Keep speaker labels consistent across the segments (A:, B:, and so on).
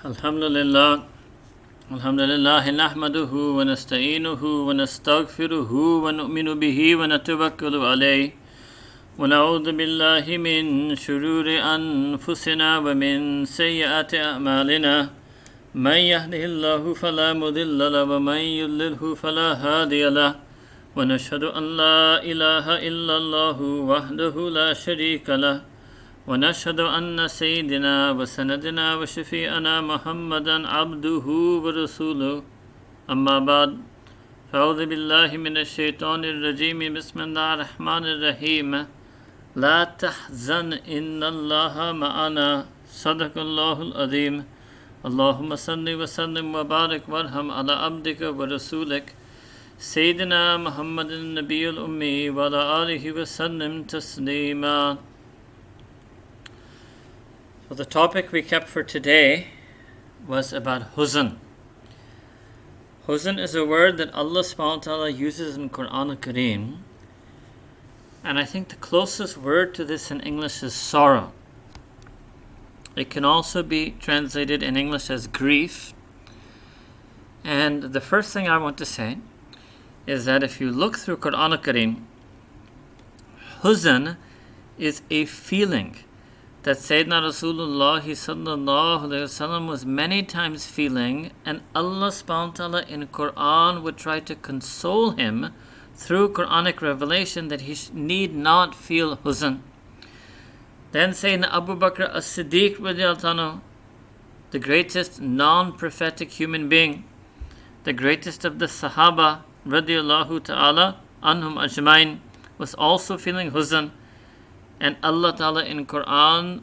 A: Alhamdulillah, Alhamdulillah, nahmaduhu wa nasta'inuhu wa nastaghfiruhu wa nu'minu bihi wa natawakkalu alayhi wa na'udhu billahi min shururi anfusina wa min sayyiati a'malina man yahdihillahu fala mudilla lahu wa man yudlilhu fala hadiya lahu wa nashhadu an la ilaha illallahu wahdahu la sharika lahu ونشهد أن سيدنا وسندنا وشفيعنا محمدا عبده ورسوله أما بعد فأعوذ بالله من الشيطان الرجيم بسم الله الرحمن الرحيم لا تحزن إن الله معنا صدق الله العظيم اللهم صل وسلم وبارك وارحم على عبدك ورسولك سيدنا محمد النبي الأمي وعلى آله وسلم تسليما. So the topic we kept for today was about Huzn. Huzn is a word that Allah subhanahu wa ta'ala uses in Quran al-Kareem. And I think the closest word to this in English is sorrow. It can also be translated in English as grief. And the first thing I want to say is that if you look through Quran al-Kareem, Huzn is a feeling that Sayyidina Rasulullah sallallahu alayhi wasallam was many times feeling, and Allah subhanahu wa ta'ala in Quran would try to console him through Quranic revelation that he need not feel huzn. Then Sayyidina Abu Bakr as-Siddiq radiyallahu anhu, the greatest non-prophetic human being, the greatest of the Sahaba radiyallahu ta'ala anhum ajmain, was also feeling huzn. And Allah Ta'ala in Quran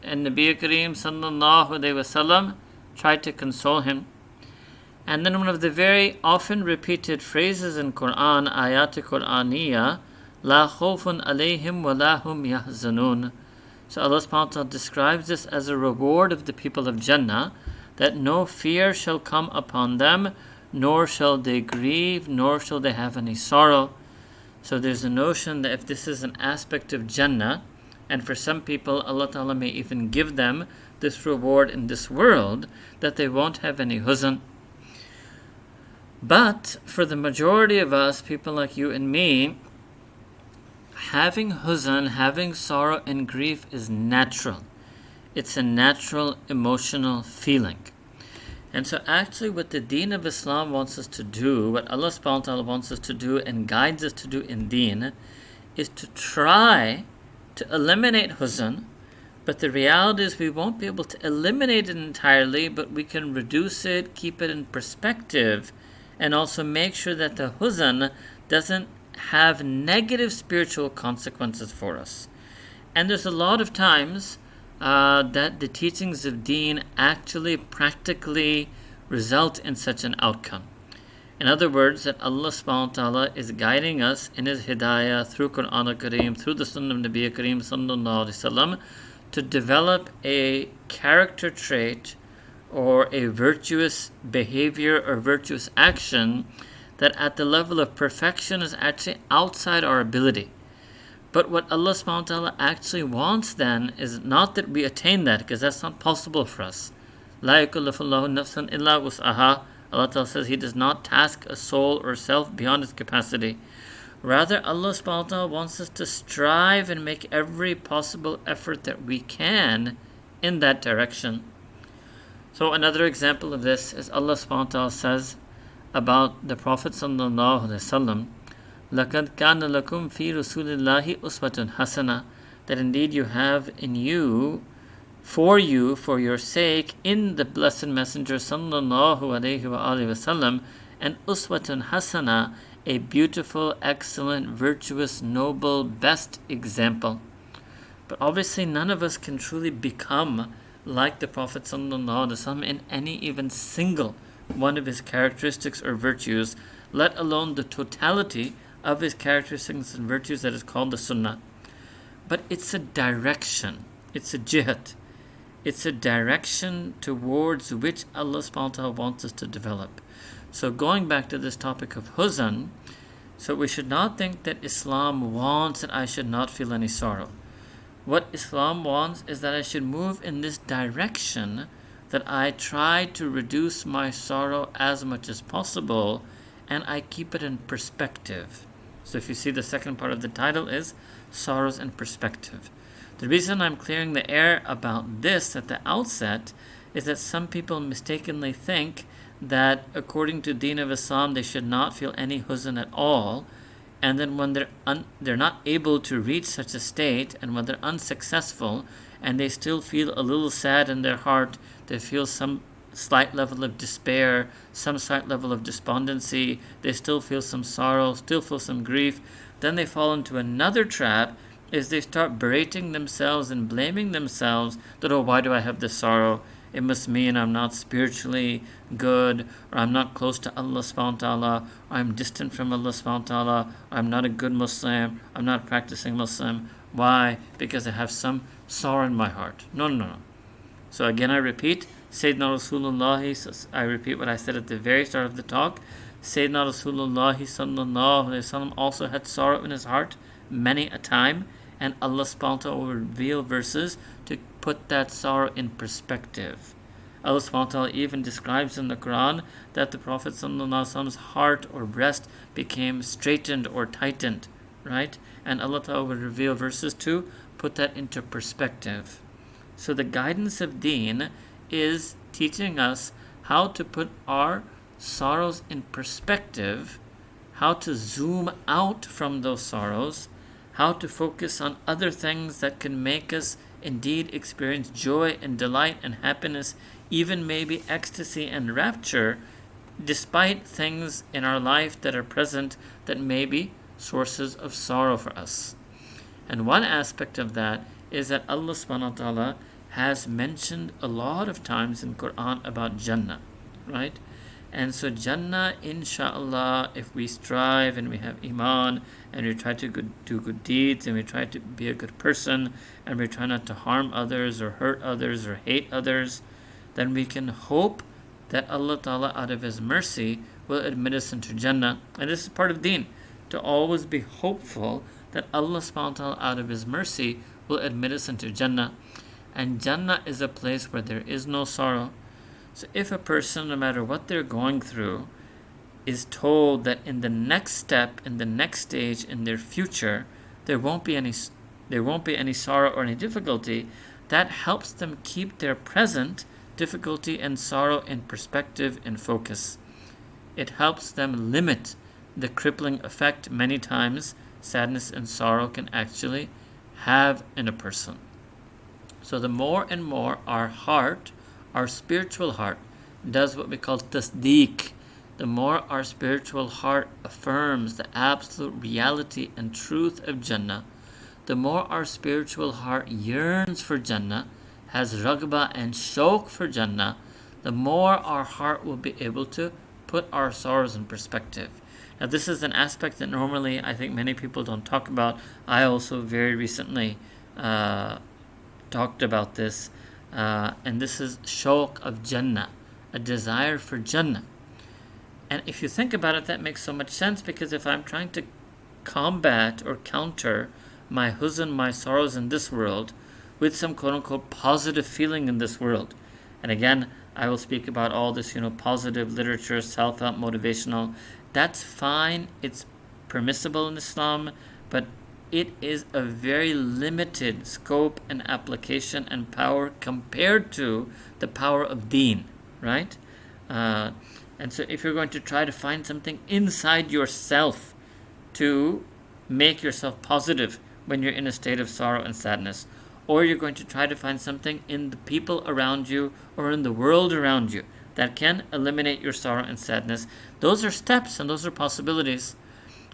A: and Nabi Kareem sallallahu alayhi wasallam tried to console him. And then one of the very often repeated phrases in Quran, ayat Qur'aniyya, la khawfun alayhim wa la hum yahzanun. So Allah subhanahu wa ta'ala describes this as a reward of the people of Jannah, that no fear shall come upon them, nor shall they grieve, nor shall they have any sorrow. So there's a notion that if this is an aspect of Jannah, and for some people Allah Ta'ala may even give them this reward in this world, that they won't have any huzn. But for the majority of us, people like you and me, having huzn, having sorrow and grief is natural. It's a natural emotional feeling. And so actually what the deen of Islam wants us to do, what Allah subhanahu wa ta'ala wants us to do and guides us to do in deen, is to try to eliminate huzn. But the reality is we won't be able to eliminate it entirely, but we can reduce it, keep it in perspective, and also make sure that the huzn doesn't have negative spiritual consequences for us. And there's a lot of times that the teachings of deen actually practically result in such an outcome. In other words, that Allah subhanahu wa ta'ala is guiding us in His hidayah through Quran al-Kareem, through the Sunnah of Nabi Kareem sallallahu alayhi wasallam, to develop a character trait or a virtuous behavior or virtuous action that at the level of perfection is actually outside our ability. But what Allah subhanahu wa ta'ala actually wants then is not that we attain that, because that's not possible for us. La yukallifullahu nafsan illa wus'aha. Allah Ta'ala says He does not task a soul or self beyond its capacity. Rather, Allah subhanahu wa ta'ala wants us to strive and make every possible effort that we can in that direction. So another example of this is Allah subhanahu wa ta'ala says about the Prophet sallallahu alayhi wasallam, لَقَدْ كَانَ لَكُمْ فِي رَسُولِ اللَّهِ أُسْوَةٌ حَسَنَةٌ, that indeed you have in you, for your sake, in the Blessed Messenger sallallahu alayhi wa alihi wasallam, an uswatun hasana, a beautiful, excellent, virtuous, noble, best example. But obviously none of us can truly become like the Prophet sallallahu alayhi wasallam in any even single one of his characteristics or virtues, let alone the totality of his characteristics and virtues that is called the sunnah. But it's a direction, it's a jihad, it's a direction towards which Allah subhanahu wa ta'ala wants us to develop. So going back to this topic of huzn, so we should not think that Islam wants that I should not feel any sorrow. What Islam wants is that I should move in this direction that I try to reduce my sorrow as much as possible, and I keep it in perspective. So if you see, the second part of the title is Sorrows in Perspective. The reason I'm clearing the air about this at the outset is that some people mistakenly think that according to Deen of Islam they should not feel any huzn at all, and then when they're not able to reach such a state, and when they're unsuccessful and they still feel a little sad in their heart, they feel some slight level of despair, some slight level of despondency, they still feel some sorrow, still feel some grief, then they fall into another trap, is they start berating themselves and blaming themselves that, oh, why do I have this sorrow? It must mean I'm not spiritually good, or I'm not close to Allah subhanahu wa ta'ala, or I'm distant from Allah subhanahu wa ta'ala, or I'm not a good Muslim, I'm not a practicing Muslim. Why? Because I have some sorrow in my heart. No. So again, I repeat, Sayyidina Rasulullah, I repeat what I said at the very start of the talk, Sayyidina Rasulullah sallallahu alayhi wa sallam also had sorrow in his heart many a time, and Allah subhanahu wa ta'ala will reveal verses to put that sorrow in perspective. Allah subhanahu wa ta'ala even describes in the Quran that the Prophet sallallahu alaihi wasallam's heart or breast became straightened or tightened, right? And Allah ta'ala will reveal verses to put that into perspective. So the guidance of Deen is teaching us how to put our sorrows in perspective, how to zoom out from those sorrows, how to focus on other things that can make us indeed experience joy and delight and happiness, even maybe ecstasy and rapture, despite things in our life that are present that may be sources of sorrow for us. And one aspect of that is that Allah subhanahu wa ta'ala has mentioned a lot of times in Quran about Jannah, right? And so Jannah, inshallah, if we strive and we have Iman and we try to do good deeds and we try to be a good person and we try not to harm others or hurt others or hate others, then we can hope that Allah Ta'ala out of His mercy will admit us into Jannah. And this is part of Deen, to always be hopeful that Allah subhanahu wa ta'ala out of His mercy will admit us into Jannah. And Jannah is a place where there is no sorrow. So if a person, no matter what they're going through, is told that in the next step, in the next stage, in their future, there won't be any sorrow or any difficulty, that helps them keep their present difficulty and sorrow in perspective and focus. It helps them limit the crippling effect many times sadness and sorrow can actually have in a person. So the more and more our heart, our spiritual heart, does what we call tasdeeq, the more our spiritual heart affirms the absolute reality and truth of Jannah, the more our spiritual heart yearns for Jannah, has raghba and shawq for Jannah, the more our heart will be able to put our sorrows in perspective. Now this is an aspect that normally I think many people don't talk about. I also very recently talked about this, and this is shawq of Jannah, a desire for Jannah. And if you think about it, that makes so much sense, because if I'm trying to combat or counter my huzn, my sorrows in this world, with some quote-unquote positive feeling in this world, and again, I will speak about all this, positive literature, self-help, motivational, that's fine, it's permissible in Islam, but it is a very limited scope and application and power compared to the power of Deen, right? And so if you're going to try to find something inside yourself to make yourself positive when you're in a state of sorrow and sadness, or you're going to try to find something in the people around you or in the world around you that can eliminate your sorrow and sadness, those are steps and those are possibilities.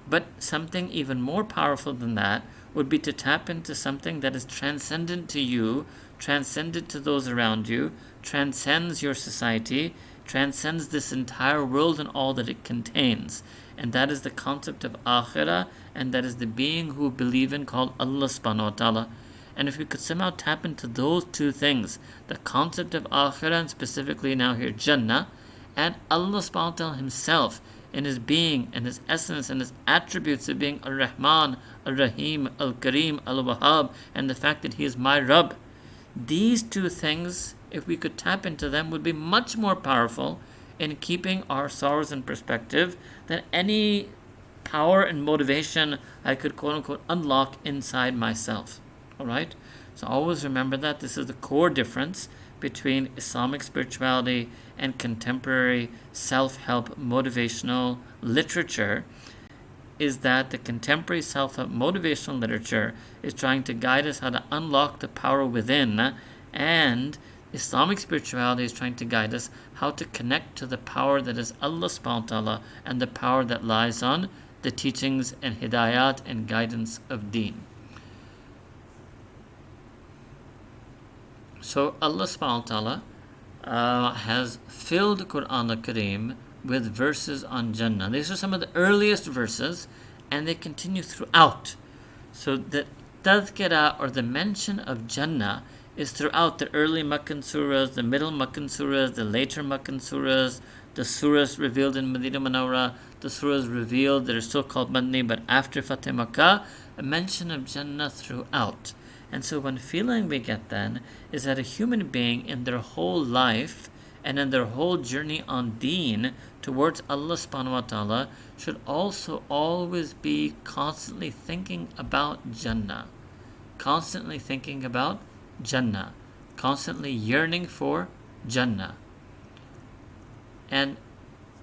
A: But something even more powerful than that would be to tap into something that is transcendent to you, transcendent to those around you, transcends your society, transcends this entire world and all that it contains. And that is the concept of akhirah, and that is the being who we believe in called Allah subhanahu wa ta'ala. And if we could somehow tap into those two things, the concept of akhirah, and specifically now here Jannah, and Allah subhanahu wa ta'ala Himself in His being and His essence and His attributes of being Ar-Rahman, Ar-Rahim, Al-Kareem, Al-Wahhab, and the fact that He is my Rabb, these two things, if we could tap into them, would be much more powerful in keeping our sorrows in perspective than any power and motivation I could quote unquote unlock inside myself. All right? So always remember that this is the core difference between Islamic spirituality and contemporary self-help motivational literature, is that the contemporary self-help motivational literature is trying to guide us how to unlock the power within, and Islamic spirituality is trying to guide us how to connect to the power that is Allah subhanahu wa ta'ala and the power that lies on the teachings and hidayat and guidance of deen. So Allah subhanahu wa ta'ala has filled the Quran al-Kareem with verses on Jannah. These are some of the earliest verses, and they continue throughout. So the tadhkirah, or the mention of Jannah, is throughout the early Meccan surahs, the middle Meccan surahs, the later Meccan surahs, the surahs revealed in Medina Munawwara, the surahs revealed that are still called Madni, but after Fateh Makkah, a mention of Jannah throughout. And so one feeling we get then is that a human being in their whole life and in their whole journey on deen towards Allah subhanahu wa ta'ala should also always be constantly thinking about Jannah. Constantly thinking about Jannah. Constantly yearning for Jannah. And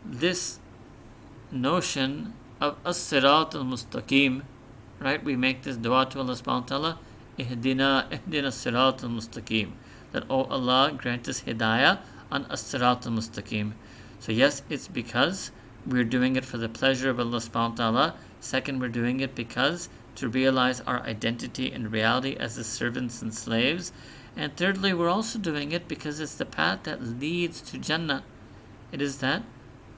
A: this notion of as-sirat al-mustaqim, right? We make this dua to Allah subhanahu wa ta'ala, Ihdina as-sirat al-mustaqim. That, oh Allah, grant us hidayah on as-sirat al-mustaqim. So yes, it's because we're doing it for the pleasure of Allah subhanahu wa ta'ala. Second, we're doing it because to realize our identity and reality as His servants and slaves. And thirdly, we're also doing it because it's the path that leads to Jannah. It is that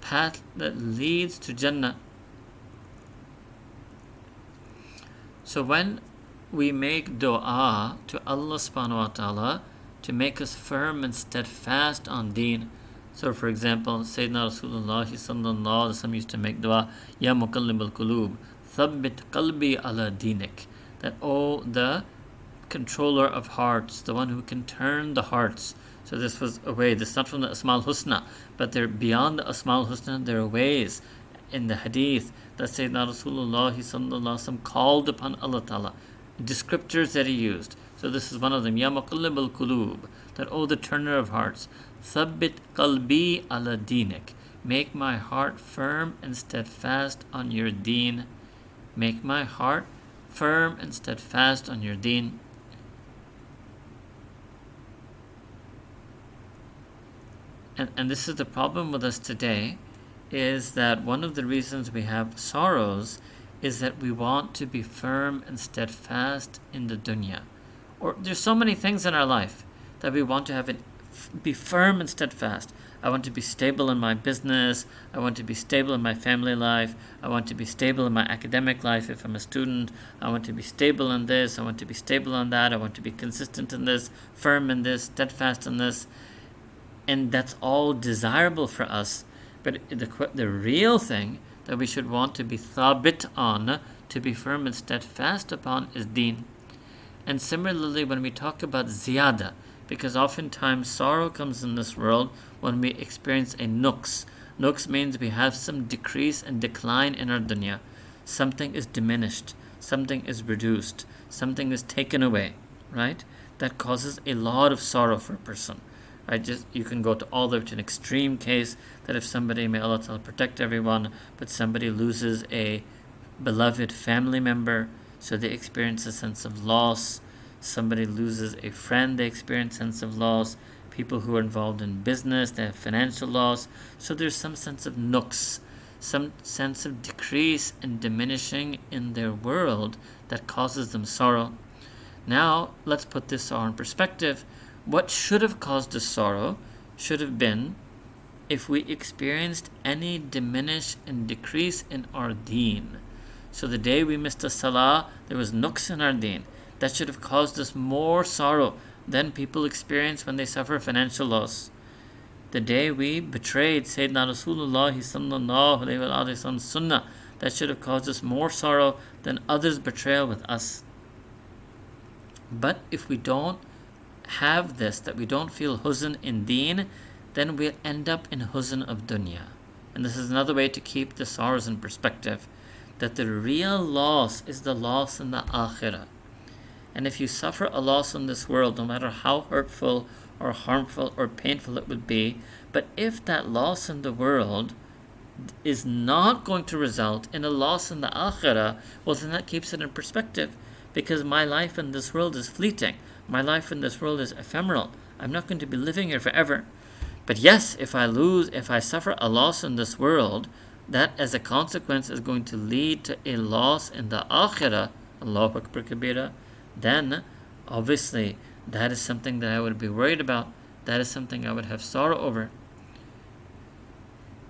A: path that leads to Jannah. So when we make dua to Allah subhanahu wa ta'ala to make us firm and steadfast on deen. So for example, Sayyidina Rasulullah sallallahu alaihi wasallam used to make dua, Ya muqallib al-qulub, thabbit qalbi ala dinik. That, oh, the controller of hearts, the one who can turn the hearts. So this was a way, this is not from the Asma al-Husna, but they're beyond the Asma al-Husna, there are ways in the hadith that Sayyidina Rasulullah sallallahu alaihi wasallam called upon Allah Ta'ala, descriptors that he used. So this is one of them, Ya muqallib al-qulub, that, oh, the turner of hearts, thabbit qalbi ala dinik, make my heart firm and steadfast on your deen. Make my heart firm and steadfast on your deen. And this is the problem with us today, is that one of the reasons we have sorrows is that we want to be firm and steadfast in the dunya. Or there's so many things in our life that we want to have it be firm and steadfast. I want to be stable in my business. I want to be stable in my family life. I want to be stable in my academic life if I'm a student. I want to be stable in this. I want to be stable in that. I want to be consistent in this, firm in this, steadfast in this. And that's all desirable for us. But the real thing that we should want to be thabit on, to be firm and steadfast upon, is deen. And similarly, when we talk about ziyada, because oftentimes sorrow comes in this world when we experience a nuqs. Nuqs means we have some decrease and decline in our dunya. Something is diminished, something is reduced, something is taken away, right? That causes a lot of sorrow for a person. You can go to all the way to an extreme case that if somebody, may Allah Ta'ala protect everyone, but somebody loses a beloved family member, so they experience a sense of loss. Somebody loses a friend, they experience a sense of loss. People who are involved in business, they have financial loss. So there's some sense of nuqs, some sense of decrease and diminishing in their world that causes them sorrow. Now, let's put this sorrow in perspective. What should have caused us sorrow should have been if we experienced any diminish and decrease in our deen. So the day we missed a salah, there was nuqs in our deen. That should have caused us more sorrow than people experience when they suffer financial loss. The day we betrayed Sayyidina Rasulullah sallallahu alayhi wa sallam sunnah, that should have caused us more sorrow than others' betrayal with us. But if we don't have this, that we don't feel huzn in deen, then we'll end up in huzn of dunya. And this is another way to keep the sorrows in perspective, that the real loss is the loss in the akhirah. And if you suffer a loss in this world, no matter how hurtful or harmful or painful it would be, but if that loss in the world is not going to result in a loss in the akhirah, well, then that keeps it in perspective, because my life in this world is fleeting. My life in this world is ephemeral. I'm not going to be living here forever. But yes, if I suffer a loss in this world, that as a consequence is going to lead to a loss in the akhirah, Allahu Akbar Kabira, then obviously that is something that I would be worried about. That is something I would have sorrow over.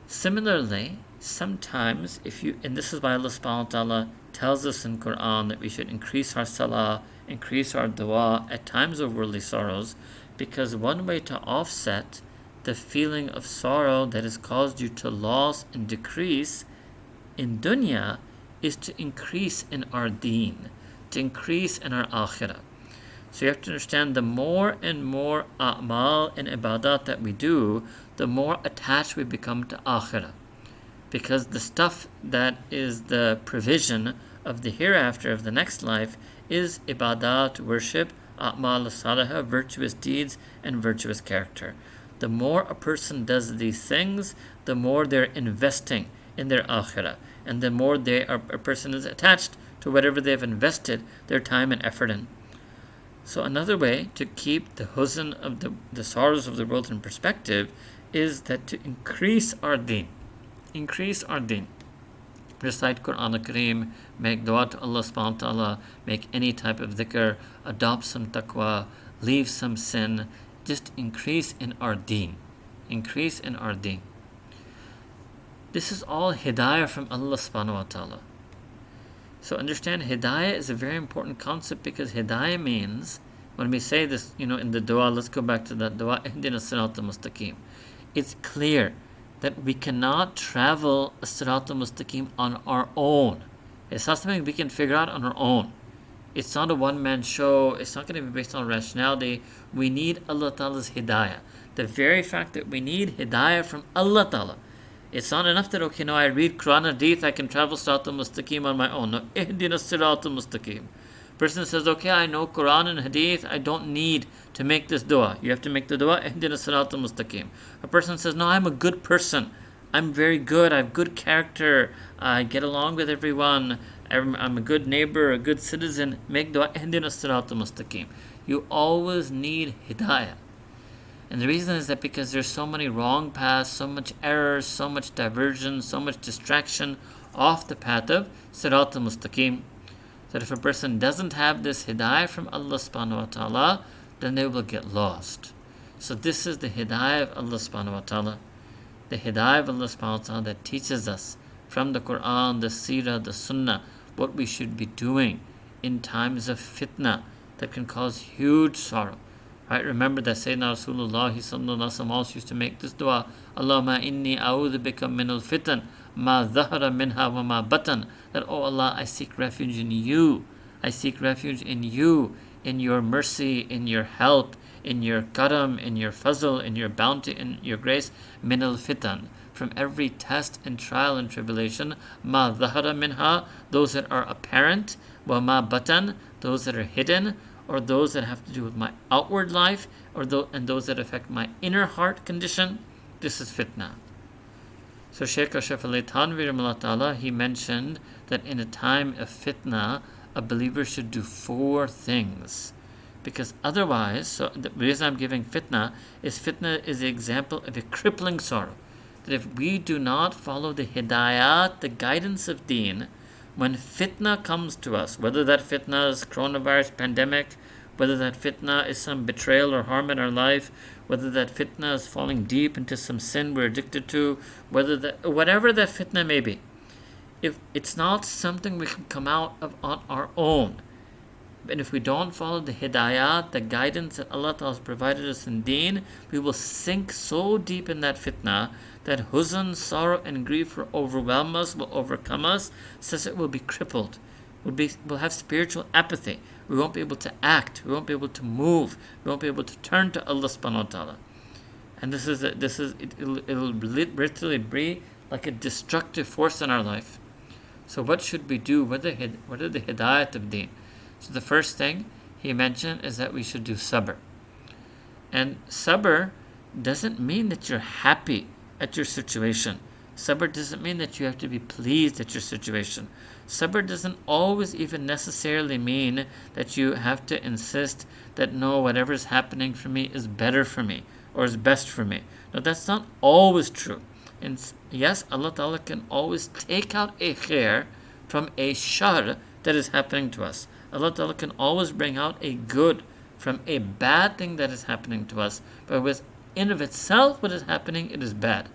A: Similarly, sometimes and this is why Allah subhanahu wa ta'ala tells us in Quran that we should increase our salah, increase our dua at times of worldly sorrows, because one way to offset the feeling of sorrow that has caused you to loss and decrease in dunya is to increase in our deen, to increase in our akhirah. So you have to understand, the more and more a'mal and ibadat that we do, the more attached we become to akhirah. Because the stuff that is the provision of the hereafter, of the next life, is ibadat, worship, a'mal salihah, virtuous deeds, and virtuous character. The more a person does these things, the more they're investing in their akhirah, and the more a person is attached to whatever they've invested their time and effort in. So another way to keep the huzn of the sorrows of the world in perspective is that to increase our deen. Increase our deen. Recite Quran al-Kareem, make dua to Allah subhanahu wa ta'ala, make any type of dhikr, adopt some taqwa, leave some sin. Just increase in our deen. Increase in our deen. This is all hidayah from Allah subhanahu wa ta'ala. So understand, hidayah is a very important concept, because hidayah means, when we say this, in the dua, let's go back to that dua, ihdina as-sirata al-mustaqim. It's clear that we cannot travel as-sirata al-mustaqim on our own. It's not something we can figure out on our own. It's not a one-man show. It's not going to be based on rationality. We need Allah Ta'ala's hidayah. The very fact that we need hidayah from Allah Ta'ala. It's not enough that, I read Quran and Hadith, I can travel Sirat al-Mustaqim on my own. No, ihdina Sirat al-Mustaqim. Person says, I know Quran and Hadith, I don't need to make this dua. You have to make the dua, ihdina Sirat al-Mustaqim. A person says, no, I'm a good person. I'm very good. I have good character. I get along with everyone. I'm a good neighbor, a good citizen. Make dua, ihdina Sirat al-Mustaqim. You always need hidayah. And the reason is that because there's so many wrong paths, so much errors, so much diversion, so much distraction off the path of Sirat al-Mustaqim, that if a person doesn't have this hidayah from Allah subhanahu wa ta'ala, then they will get lost. So this is the hidayah of Allah subhanahu wa ta'ala. The hidayah of Allah subhanahu wa ta'ala that teaches us from the Quran, the Seerah, the Sunnah, what we should be doing in times of fitna that can cause huge sorrow. Right? Remember that Sayyidina Rasulullah sallallahu alaihi wasallam also used to make this dua, Allahumma inni a'udhu bika min al-fitan, ma dhahara minha wa ma batan. That, oh Allah, I seek refuge in you. I seek refuge in you, in your mercy, in your help, in your karam, in your fazl, in your bounty, in your grace, min al-fitan. From every test and trial and tribulation, ma dhahara minha, those that are apparent, wa ma batan, those that are hidden, or those that have to do with my outward life, and those that affect my inner heart condition. This is fitna. So Shaykh Ashraf Ali Thanvi Rahimahullah Ta'ala, he mentioned that in a time of fitna, a believer should do 4 things. Because otherwise, so the reason I'm giving fitna is the example of a crippling sorrow. That if we do not follow the hidayat, the guidance of deen, when fitna comes to us, whether that fitna is coronavirus pandemic, whether that fitna is some betrayal or harm in our life, whether that fitna is falling deep into some sin we're addicted to, whatever that fitna may be, if it's not something we can come out of on our own, and if we don't follow the hidayat, the guidance that Allah Ta'ala has provided us in deen, we will sink so deep in that fitna that huzn, sorrow, and grief will overwhelm us, will overcome us, such that we'll be crippled. We'll have spiritual apathy. We won't be able to act. We won't be able to move. We won't be able to turn to Allah subhanahu wa ta'ala. And it'll literally be like a destructive force in our life. So what should we do? What are the hidayat of deen? So the first thing he mentioned is that we should do sabr. And sabr doesn't mean that you're happy at your situation. Sabr doesn't mean that you have to be pleased at your situation. Sabr doesn't always even necessarily mean that you have to insist that no, whatever's happening for me is better for me or is best for me. No, that's not always true. And yes, Allah Ta'ala can always take out a khair from a shar that is happening to us. Allah Ta'ala can always bring out a good from a bad thing that is happening to us. But in of itself, what is happening, it is bad.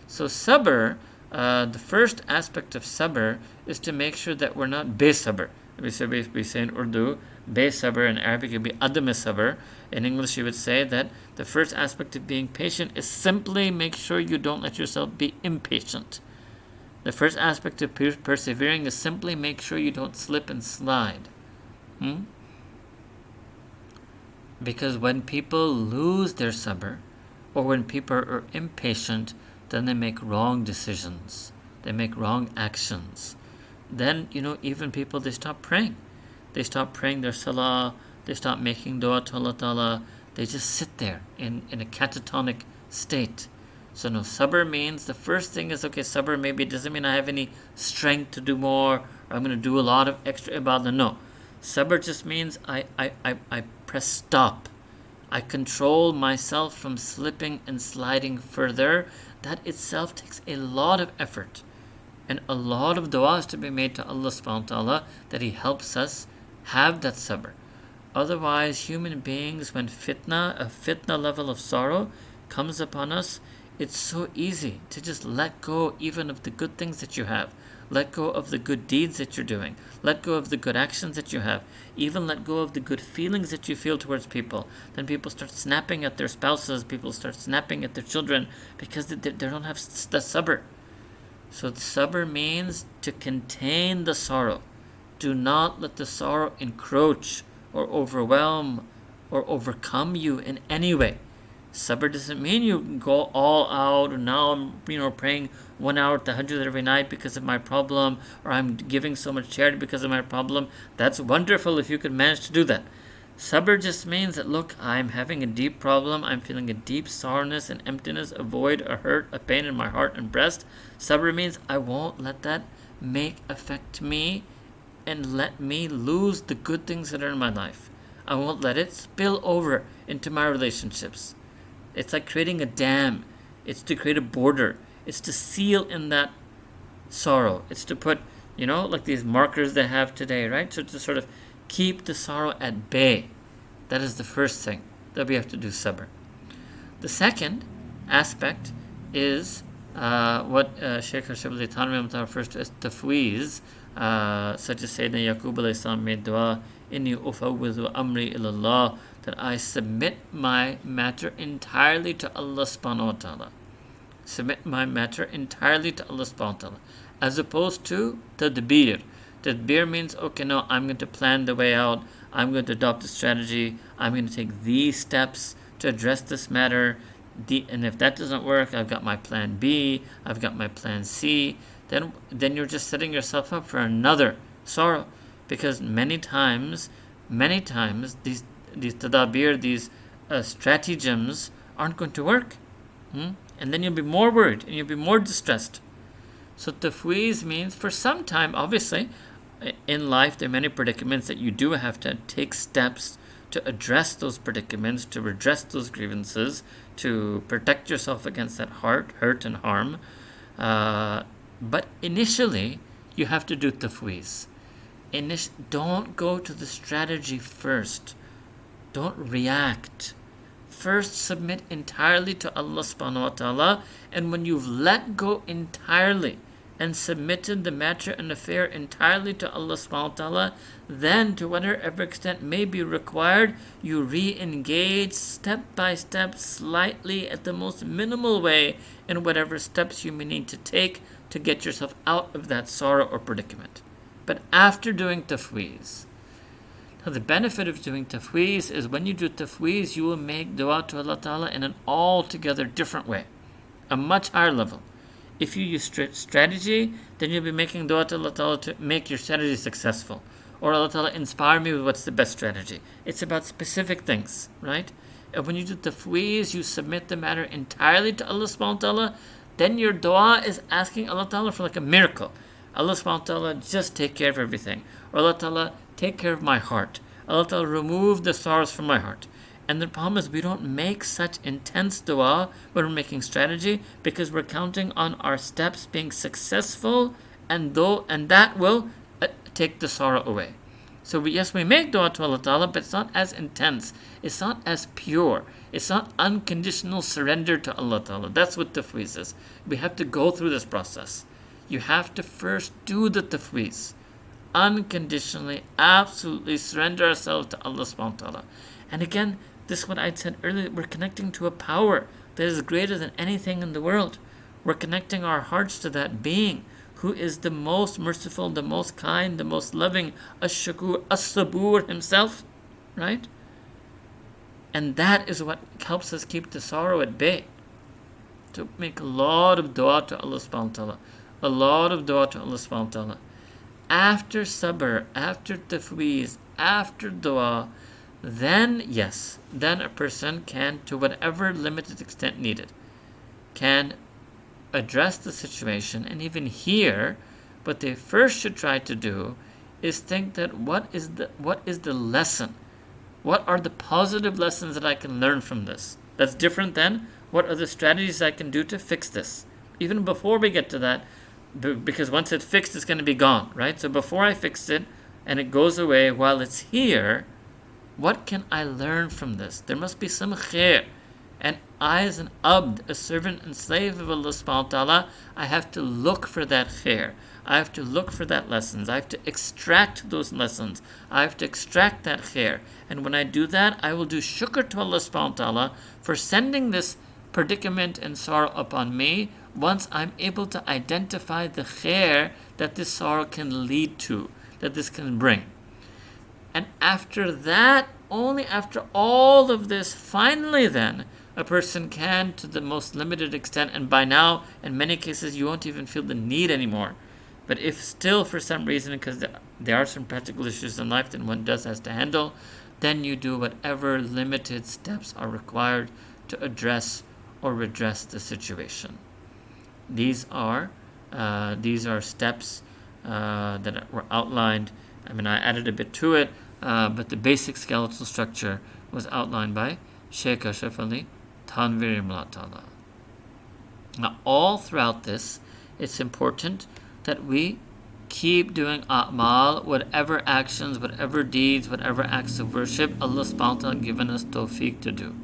A: So sabr, the first aspect of sabr is to make sure that we're not be-sabr. We say in Urdu, be-sabr. In Arabic it would be adam-sabr. In English you would say that the first aspect of being patient is simply make sure you don't let yourself be impatient. The first aspect of persevering is simply make sure you don't slip and slide. Because when people lose their sabr, or when people are impatient, then they make wrong decisions. They make wrong actions. Then, even people, they stop praying. They stop praying their salah. They stop making dua to Allah Ta'ala. They just sit there in a catatonic state. So no, sabr means the first thing is, okay, sabr maybe doesn't mean I have any strength to do more, or I'm going to do a lot of extra ibadah. No. Sabr just means I press stop. I control myself from slipping and sliding further. That itself takes a lot of effort and a lot of du'as to be made to Allah subhanahu wa ta'ala that He helps us have that sabr. Otherwise, human beings, when a fitna level of sorrow comes upon us, it's so easy to just let go even of the good things that you have. Let go of the good deeds that you're doing. Let go of the good actions that you have. Even let go of the good feelings that you feel towards people. Then people start snapping at their spouses. People start snapping at their children because they don't have the sabr. So the sabr means to contain the sorrow. Do not let the sorrow encroach or overwhelm or overcome you in any way. Sabr doesn't mean you go all out, and now I'm praying 1 hour tahajjud every night because of my problem, or I'm giving so much charity because of my problem. That's wonderful if you could manage to do that. Sabr just means that, look, I'm having a deep problem, I'm feeling a deep sourness and emptiness, a void, a hurt, a pain in my heart and breast. Sabr means I won't let that affect me and let me lose the good things that are in my life. I won't let it spill over into my relationships. It's like creating a dam. It's to create a border. It's to seal in that sorrow. It's to put, like these markers they have today, right? So to sort of keep the sorrow at bay. That is the first thing that we have to do sabr. The second aspect is what Shaykh Al-Shibli Tanwi refers to as tafweez, such as Sayyidina Yaqub alayhi salam made dua, inni ufawwidhu amri ilallah, that I submit my matter entirely to Allah subhanahu wa ta'ala. Submit my matter entirely to Allah subhanahu wa ta'ala. As opposed to tadbir. Tadbir means, okay, no, I'm going to plan the way out. I'm going to adopt a strategy. I'm going to take these steps to address this matter. And if that doesn't work, I've got my plan B. I've got my plan C. Then you're just setting yourself up for another sorrow. Because many times, these tadabir, these stratagems aren't going to work. And then you'll be more worried and you'll be more distressed. So tafweez means for some time, obviously, in life there are many predicaments that you do have to take steps to address those predicaments, to redress those grievances, to protect yourself against that hurt and harm. But initially, you have to do tafweez. Don't go to the strategy first. Don't react. First, submit entirely to Allah subhanahu wa ta'ala. And when you've let go entirely and submitted the matter and affair entirely to Allah subhanahu wa ta'ala, then to whatever extent may be required, you re-engage step by step, slightly, at the most minimal way, in whatever steps you may need to take to get yourself out of that sorrow or predicament. but after doing tafweez. Now the benefit of doing tafweez is when you do tafweez, you will make dua to Allah Ta'ala in an altogether different way, a much higher level. If you use strategy, then you'll be making dua to Allah Ta'ala to make your strategy successful. Or Allah Ta'ala, inspire me with what's the best strategy. It's about specific things, right? And when you do tafweez, you submit the matter entirely to Allah subhanahu wa ta'ala, then your dua is asking Allah Ta'ala for like a miracle. Allah subhanahu wa ta'ala, just take care of everything. Or Allah Ta'ala, take care of my heart. Allah Ta'ala, remove the sorrows from my heart. And the problem is we don't make such intense dua when we're making strategy because we're counting on our steps being successful and that will take the sorrow away. So we make dua to Allah Ta'ala, but it's not as intense. It's not as pure. It's not unconditional surrender to Allah Ta'ala. That's what tafweez is. We have to go through this process. You have to first do the tafweez. Unconditionally, absolutely surrender ourselves to Allah subhanahu wa ta'ala. And again, this is what I said earlier, we're connecting to a power that is greater than anything in the world. We're connecting our hearts to that being who is the most merciful, the most kind, the most loving, Ash-Shakur, As-Sabur himself, right? And that is what helps us keep the sorrow at bay. To make a lot of dua to Allah subhanahu wa ta'ala. A lot of dua to Allah subhanahu wa ta'ala. After sabr, after tafweez, after dua, then a person can, to whatever limited extent needed, can address the situation. And even here, what they first should try to do is think that what is the lesson? What are the positive lessons that I can learn from this? That's different than what are the strategies I can do to fix this. Even before we get to that, because once it's fixed, it's going to be gone, right? So before I fix it and it goes away while it's here, what can I learn from this? There must be some khair. And I, as an abd, a servant and slave of Allah subhanahu wa ta'ala, I have to look for that khair. I have to look for that lessons. I have to extract those lessons. I have to extract that khair. And when I do that, I will do shukr to Allah subhanahu wa ta'ala for sending this predicament and sorrow upon me once I'm able to identify the khair that this sorrow can lead to, that this can bring. And after that, only after all of this, finally then, a person can, to the most limited extent, and by now, in many cases, you won't even feel the need anymore. But if still, for some reason, because there are some practical issues in life that one has to handle, then you do whatever limited steps are required to address or redress the situation. These are steps that were outlined. I mean, I added a bit to it, but the basic skeletal structure was outlined by Shaykh Ashraf Ali Tanvir Ta'ala. Now, all throughout this, it's important that we keep doing a'mal, whatever actions, whatever deeds, whatever acts of worship Allah subhanahu wa ta'ala given us tawfiq to do.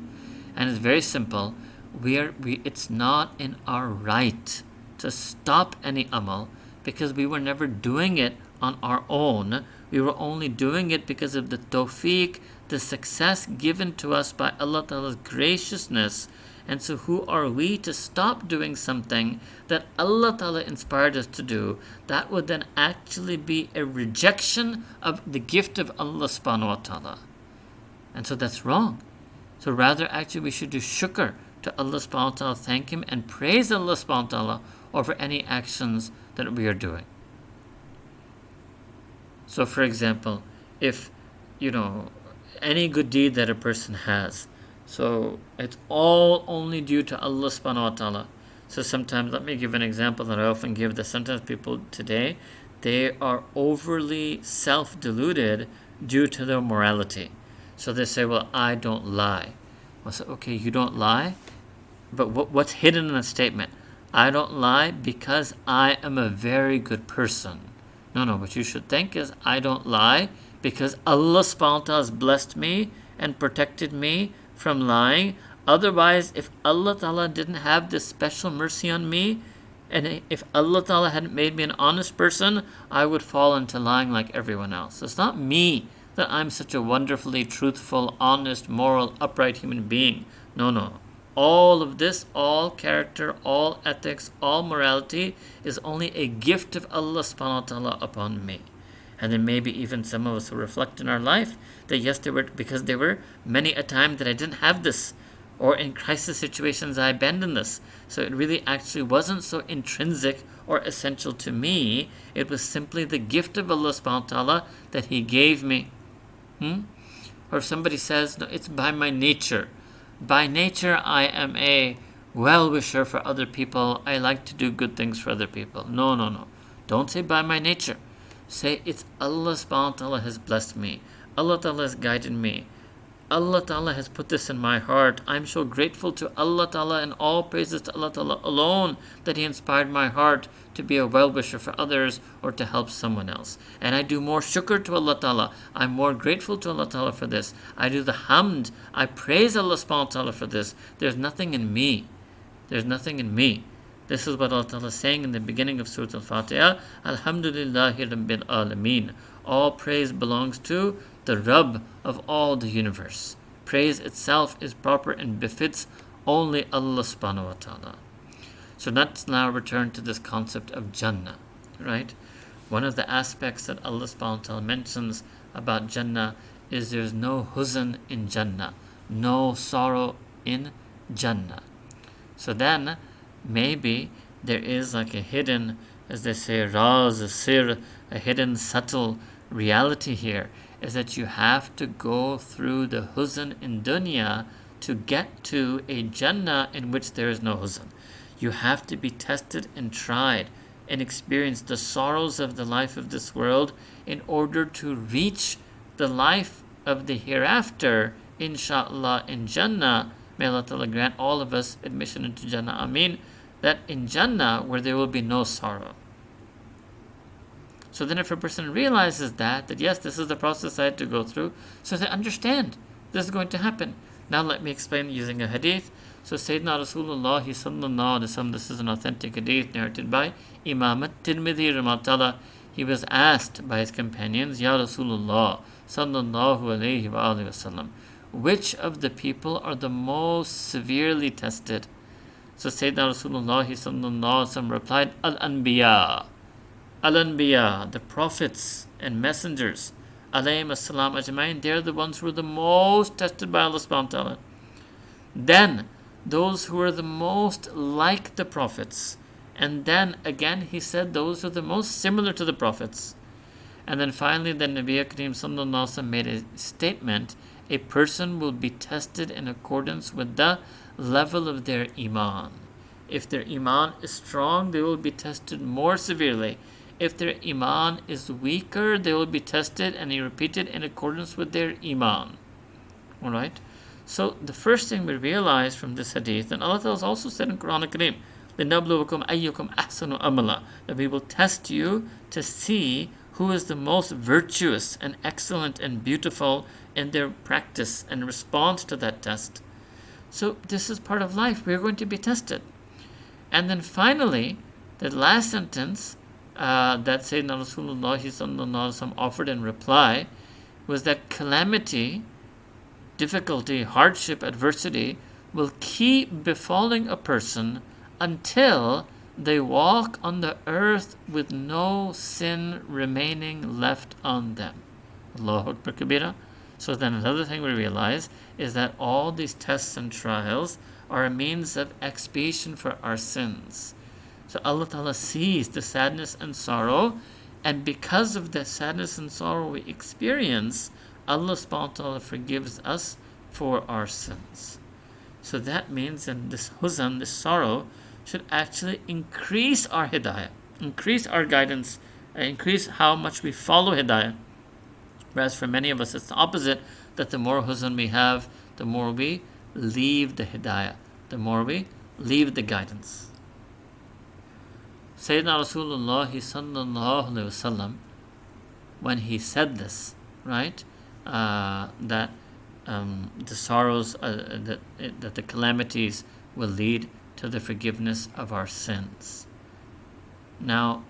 A: And it's very simple. It's not in our right to stop any amal because we were never doing it on our own. We were only doing it because of the tawfiq, the success given to us by Allah Ta'ala's graciousness. And so who are we to stop doing something that Allah Ta'ala inspired us to do? That would then actually be a rejection of the gift of Allah subhanahu wa ta'ala. And so that's wrong. So rather, actually, we should do shukr to Allah subhanahu wa ta'ala, thank Him and praise Allah subhanahu wa ta'ala over any actions that we are doing. So for example, if, any good deed that a person has, so it's all only due to Allah subhanahu wa ta'ala. So sometimes, let me give an example that I often give, that sometimes people today, they are overly self-deluded due to their morality. So they say, well, I don't lie. Well, so, okay, you don't lie? But what's hidden in the statement? I don't lie because I am a very good person. No, what you should think is, I don't lie because Allah subhanahu wa ta'ala has blessed me and protected me from lying. Otherwise, if Allah Ta'ala didn't have this special mercy on me, and if Allah Ta'ala hadn't made me an honest person, I would fall into lying like everyone else. It's not me that I'm such a wonderfully truthful, honest, moral, upright human being. No. All of this, all character, all ethics, all morality is only a gift of Allah subhanahu wa ta'ala upon me. And then maybe even some of us who reflect in our life that yes, there were many a time that I didn't have this, or in crisis situations I abandoned this. So it really actually wasn't so intrinsic or essential to me. It was simply the gift of Allah subhanahu wa ta'ala that He gave me. Or if somebody says, no, it's by my nature. By nature, I am a well-wisher for other people. I like to do good things for other people. No, no, no. Don't say by my nature. Say it's Allah subhanahu wa ta'ala has blessed me. Allah ta'ala has guided me. Allah ta'ala has put this in my heart. I'm so grateful to Allah ta'ala, and all praises to Allah ta'ala alone that He inspired my heart to be a well-wisher for others or to help someone else. And I do more shukr to Allah ta'ala. I'm more grateful to Allah ta'ala for this. I do the hamd. I praise Allah subhanahu wa ta'ala for this. There's nothing in me. There's nothing in me. This is what Allah ta'ala is saying in the beginning of Surah Al-Fatiha. Alhamdulillahi Rabbil Alameen. All praise belongs to the Rabb of all the universe. Praise itself is proper and befits only Allah subhanahu wa ta'ala. So let's now return to this concept of Jannah, right? One of the aspects that Allah subhanahu wa ta'ala mentions about Jannah is there's no huzn in Jannah, no sorrow in Jannah. So then maybe there is like a hidden, as they say, raz, a sir, a hidden subtle reality here, is that you have to go through the huzn in dunya to get to a Jannah in which there is no huzn. You have to be tested and tried and experience the sorrows of the life of this world in order to reach the life of the hereafter, inshallah, in Jannah. May Allah Ta'ala grant all of us admission into Jannah. Ameen. That in Jannah where there will be no sorrow. So then if a person realizes that yes, this is the process I had to go through, so they understand this is going to happen. Now let me explain using a hadith. So Sayyidina Rasulullah sallallahu alaihi wasallam, this is an authentic hadith narrated by Imam at-Tirmidhi rahmatullah. He was asked by his companions, Ya Rasulullah sallallahu alaihi wasallam, which of the people are the most severely tested? So Sayyidina Rasulullah sallallahu alaihi wasallam replied, Al-Anbiya. Al-Anbiya, the prophets and messengers, alayhim as-salam ajmain, they're the ones who are the most tested by Allah subhanahu wa ta'ala. Then, those who are the most like the prophets. And then, again, he said those are the most similar to the prophets. And then finally, the Nabi Kareem sallallahu alaihi wasallam made a statement, a person will be tested in accordance with the level of their iman. If their iman is strong, they will be tested more severely. If their iman is weaker, they will be tested, and he repeated, in accordance with their iman. Alright? So the first thing we realize from this hadith, and Allah has also said in Quran Kareem, لِنَبْلُوَكُمْ أَيُّكُمْ أَحْسَنُ أَمَلًا, that we will test you to see who is the most virtuous and excellent and beautiful in their practice and response to that test. So this is part of life. We are going to be tested. And then finally, the last sentence that Sayyidina Rasulullah sallallahu alaihi wasallam offered in reply was that calamity, difficulty, hardship, adversity will keep befalling a person until they walk on the earth with no sin remaining left on them. Allahu Akbar Kabira. So then another thing we realize is that all these tests and trials are a means of expiation for our sins. So Allah Ta'ala sees the sadness and sorrow, and because of the sadness and sorrow we experience, Allah subhanahu wa ta'ala forgives us for our sins. So that means that this huzn, this sorrow, should actually increase our hidayah, increase our guidance, increase how much we follow hidayah. Whereas for many of us it's the opposite, that the more huzn we have, the more we leave the hidayah, the more we leave the guidance. Sayyidina Rasulullah sallallahu alaihi wasallam, when he said this, right, that the sorrows, that the calamities will lead to the forgiveness of our sins. Now,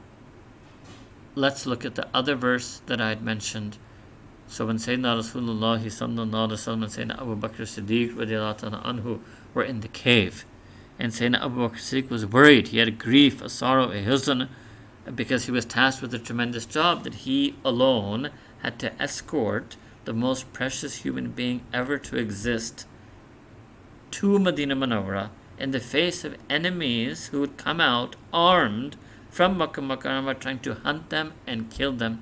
A: let's look at the other verse that I had mentioned. So when Sayyidina Rasulullah sallallahu alaihi wasallam and Sayyidina Abu Bakr Siddiq radiallahu ta'ala anhu were in the cave, and Sayyidina Abu Bakr Siddiq was worried. He had a grief, a sorrow, a huzn, because he was tasked with a tremendous job that he alone had to escort the most precious human being ever to exist to Medina Munawwara in the face of enemies who would come out armed from Makkah Mukarramah trying to hunt them and kill them.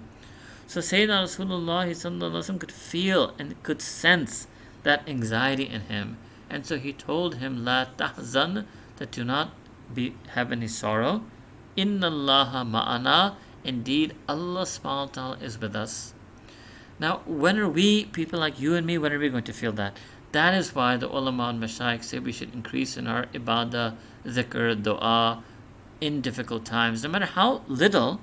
A: So Sayyidina Rasulullah could feel and could sense that anxiety in him. And so he told him, La tahzan, that do not have any sorrow. Inna Allaha ma'ana, indeed Allah subhanahu wa ta'ala is with us. Now, when are we, people like you and me, when are we going to feel that? That is why the ulama and mashaykh say we should increase in our ibadah, zikr, dua, in difficult times, no matter how little,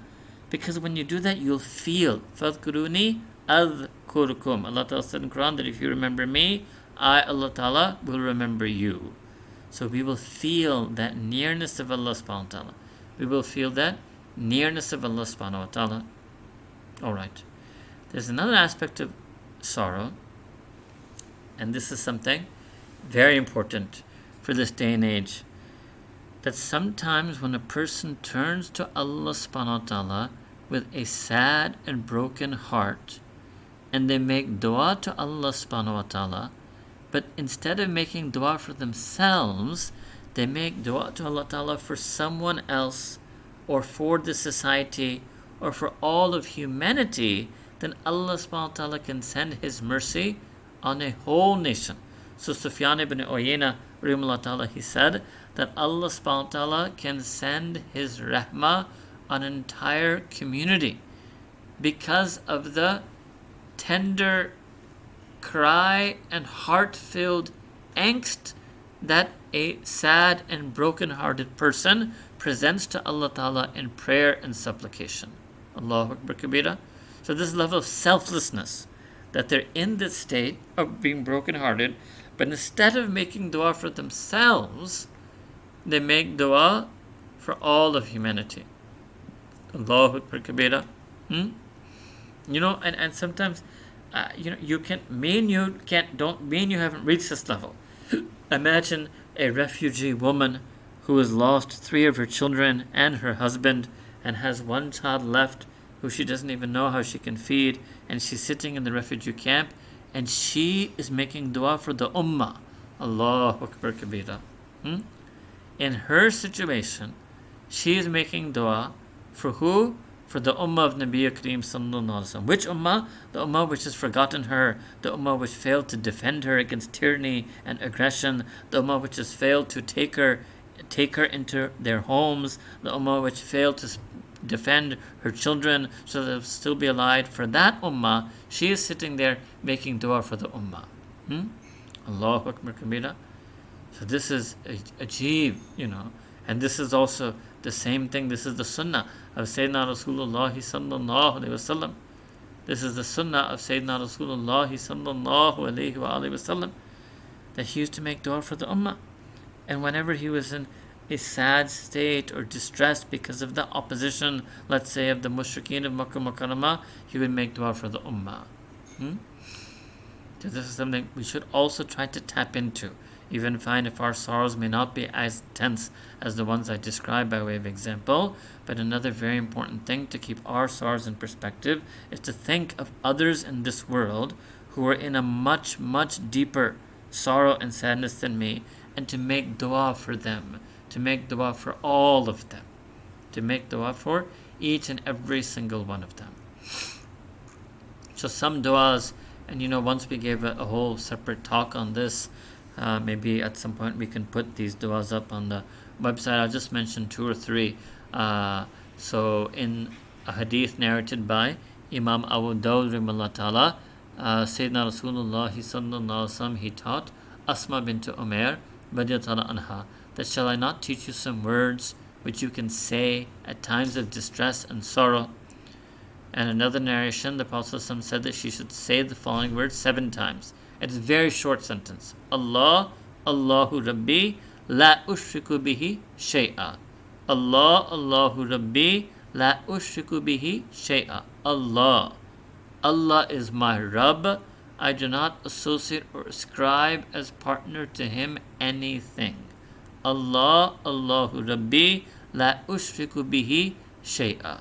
A: because when you do that, you'll feel, فَاذْكُرُونِي أَذْكُرُكُمْ. Allah Ta'ala said in the Quran that if you remember me, I, Allah Ta'ala, will remember you. So we will feel that nearness of Allah subhanahu wa ta'ala. We will feel that nearness of Allah subhanahu wa ta'ala. Alright. There's another aspect of sorrow, and this is something very important for this day and age, that sometimes when a person turns to Allah subhanahu wa ta'ala with a sad and broken heart, and they make dua to Allah subhanahu wa ta'ala, but instead of making dua for themselves, they make dua to Allah ta'ala for someone else, or for the society, or for all of humanity, then Allah subhanahu wa ta'ala can send His mercy on a whole nation. So Sufyan ibn Uyayna, rahimahullah ta'ala, he said that Allah subhanahu wa ta'ala can send His rahmah on an entire community because of the tender cry and heart-filled angst that a sad and broken-hearted person presents to Allah ta'ala in prayer and supplication. Allahu Akbar Kabira. So this level of selflessness, that they're in this state of being broken-hearted, but instead of making dua for themselves, they make dua for all of humanity. Allahu Akbar Kabira. You know, and sometimes, you haven't reached this level. Imagine a refugee woman who has lost 3 of her children and her husband and has 1 child left who she doesn't even know how she can feed, and she's sitting in the refugee camp and she is making dua for the ummah. Allahu Akbar Kabira. In her situation, she is making dua for who? For the ummah of Nabi Kareem sallallahu alaihi wasallam. Which ummah? The ummah which has forgotten her, the ummah which failed to defend her against tyranny and aggression, the ummah which has failed to take her into their homes, the ummah which failed to defend her children so that they'll still be alive. For that ummah, she is sitting there making dua for the ummah. Allahu Akbar Kabira. So this is ajeeb, and this is also the same thing. This is the sunnah of Sayyidina Rasulullah sallallahu alaihi wasallam. This is the sunnah of Sayyidina Rasulullah sallallahu alaihi wasallam, that he used to make dua for the ummah. And whenever he was in a sad state or distressed because of the opposition, let's say, of the mushrikeen of Makkah Mukarramah, he would make dua for the ummah. So this is something we should also try to tap into, even fine if our sorrows may not be as intense as the ones I described by way of example. But another very important thing to keep our sorrows in perspective is to think of others in this world who are in a much, much deeper sorrow and sadness than me, and to make dua for them, to make dua for all of them, to make dua for each and every single one of them. So some duas, and once we gave a whole separate talk on this, maybe at some point we can put these duas up on the website. I'll just mention 2 or 3. So in a hadith narrated by Imam Abu Dawud rahimahullah ta'ala, Sayyidina Rasulullah sallallahu alaihi wasallam, he taught Asma bint Umair radiyallahu anha, that shall I not teach you some words which you can say at times of distress and sorrow? And another narration, the Prophet said that she should say the following words 7 times. It's a very short sentence. Allah, Allahu Rabbi, la ushriku bihi shay'a. Allah, Allahu Rabbi, la ushriku bihi shay'a. Allah. Allah is my Rabb. I do not associate or ascribe as partner to Him anything. Allah, Allahu Rabbi, la ushriku bihi shay'a.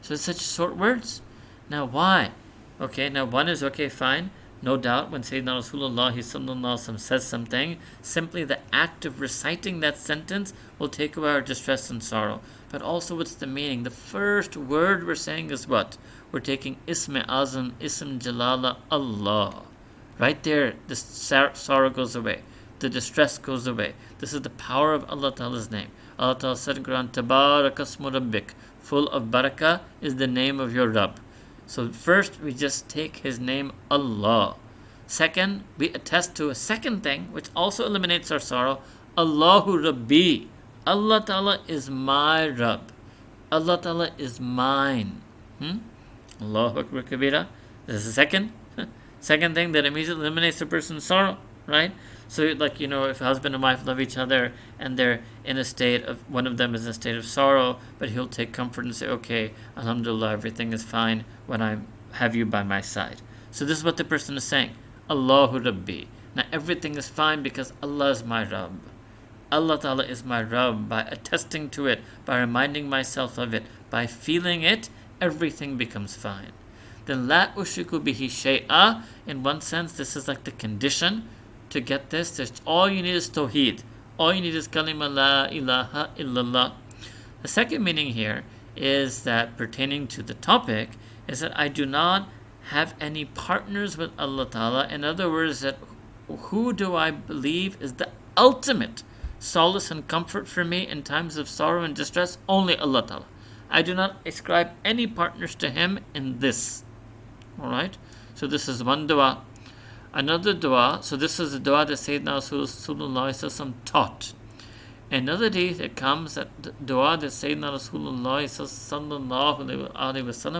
A: So it's such short words. Now why? Okay, now one is okay, fine. No doubt when Sayyidina Rasulullah sallallahu alaihi wasallam says something, simply the act of reciting that sentence will take away our distress and sorrow. But also what's the meaning? The first word we're saying is what? We're taking Ism Azam, Ism Jalala, Allah. Right there, the sorrow goes away. The distress goes away. This is the power of Allah Ta'ala's name. Allah Ta'ala said in Quran, Tabarakasmu Rabbik. Full of barakah is the name of your Rabb. So first, we just take his name, Allah. Second, we attest to a second thing, which also eliminates our sorrow. Allahu Rabbi. Allah Ta'ala is my Rabb. Allah Ta'ala is mine. Allahu Akbar Kabira. This is the second thing that immediately eliminates the person's sorrow, right? So like, if husband and wife love each other and they're in a state of, one of them is in a state of sorrow, but he'll take comfort and say, okay, alhamdulillah, everything is fine when I have you by my side. So this is what the person is saying. Allahu Rabbi. Now everything is fine because Allah is my Rabb. Allah Ta'ala is my Rabb. By attesting to it, by reminding myself of it, by feeling it, everything becomes fine. Then la ushriku bihi shay'a, in one sense, this is like the condition to get this. All you need is tawheed. All you need is kalima la ilaha illallah. The second meaning here is that, pertaining to the topic, is that I do not have any partners with Allah Ta'ala. In other words, that who do I believe is the ultimate solace and comfort for me in times of sorrow and distress? Only Allah Ta'ala. I do not ascribe any partners to him in this. Alright? So this is one dua. Another dua, so this is the dua that Sayyidina Rasulullah taught. Another day that comes, that the dua that Sayyidina Rasulullah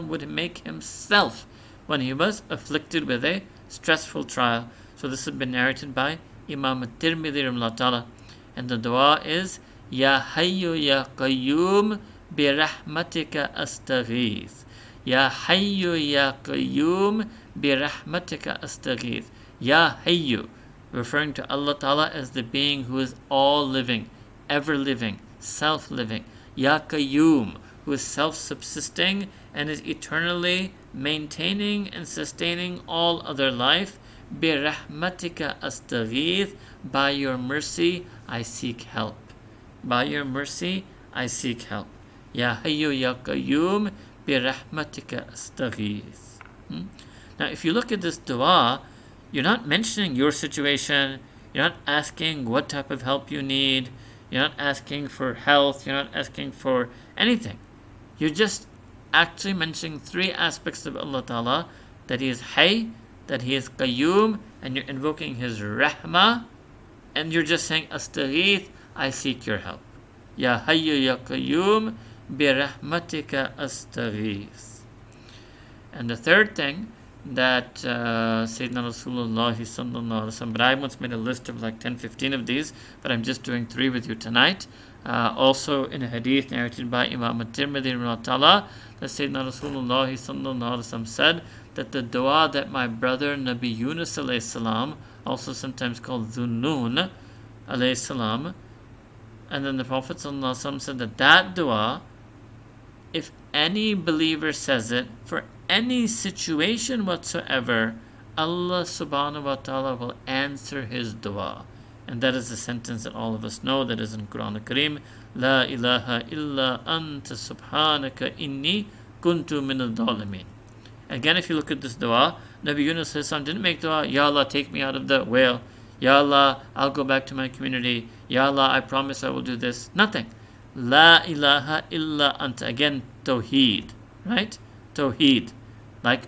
A: would make himself when he was afflicted with a stressful trial. So this has been narrated by Imam At-Tirmidhi rahimahullah. And the dua is, Ya Hayyu Ya Qayyum Bi Rahmatika Astaghith. Ya Hayyu Ya Qayyum Bi Rahmatika Astaghith. Ya Hayyu, referring to Allah Ta'ala as the being who is all living, ever living, self-living. Ya Qayyum, who is self-subsisting and is eternally maintaining and sustaining all other life. Bi Rahmatika Astaghith, by your mercy I seek help. By your mercy I seek help. Ya Hayyu Ya Qayyum Bi Rahmatika Astaghith. Now if you look at this dua, you're not mentioning your situation, you're not asking what type of help you need, you're not asking for health, you're not asking for anything. You're just actually mentioning three aspects of Allah Ta'ala, that he is Hay, that he is Qayyum, and you're invoking his Rahmah, and you're just saying Astaghith, I seek your help. Ya Hayyu Ya Qayyum Bi Rahmatika Astaghith. And the third thing that Sayyidina Rasulullah sallallahu alaihi wasallam, but I once made a list of like 10-15 of these, but I'm just doing 3 with you tonight. Also in a hadith narrated by Imam At-Tirmidhi rahimahullah, that Sayyidina Rasulullah sallallahu alaihi wasallam said that the dua that my brother Nabi Yunus alayhi salam, also sometimes called Dhunnun alayhi salam, and then the Prophet sallallahu alaihi wasallam said that dua, if any believer says it for any situation whatsoever, Allah subhanahu wa ta'ala will answer his dua. And that is the sentence that all of us know, that is in Quran al-Kareem, La ilaha illa anta subhanaka inni kuntu min al-dhalimin. Again, if you look at this dua, Nabi Yunus didn't make dua, Ya Allah, take me out of the whale. Ya Allah, I'll go back to my community. Ya Allah, I promise I will do this. Nothing. La ilaha illa anta. Again, tawheed, right? Tawheed. Like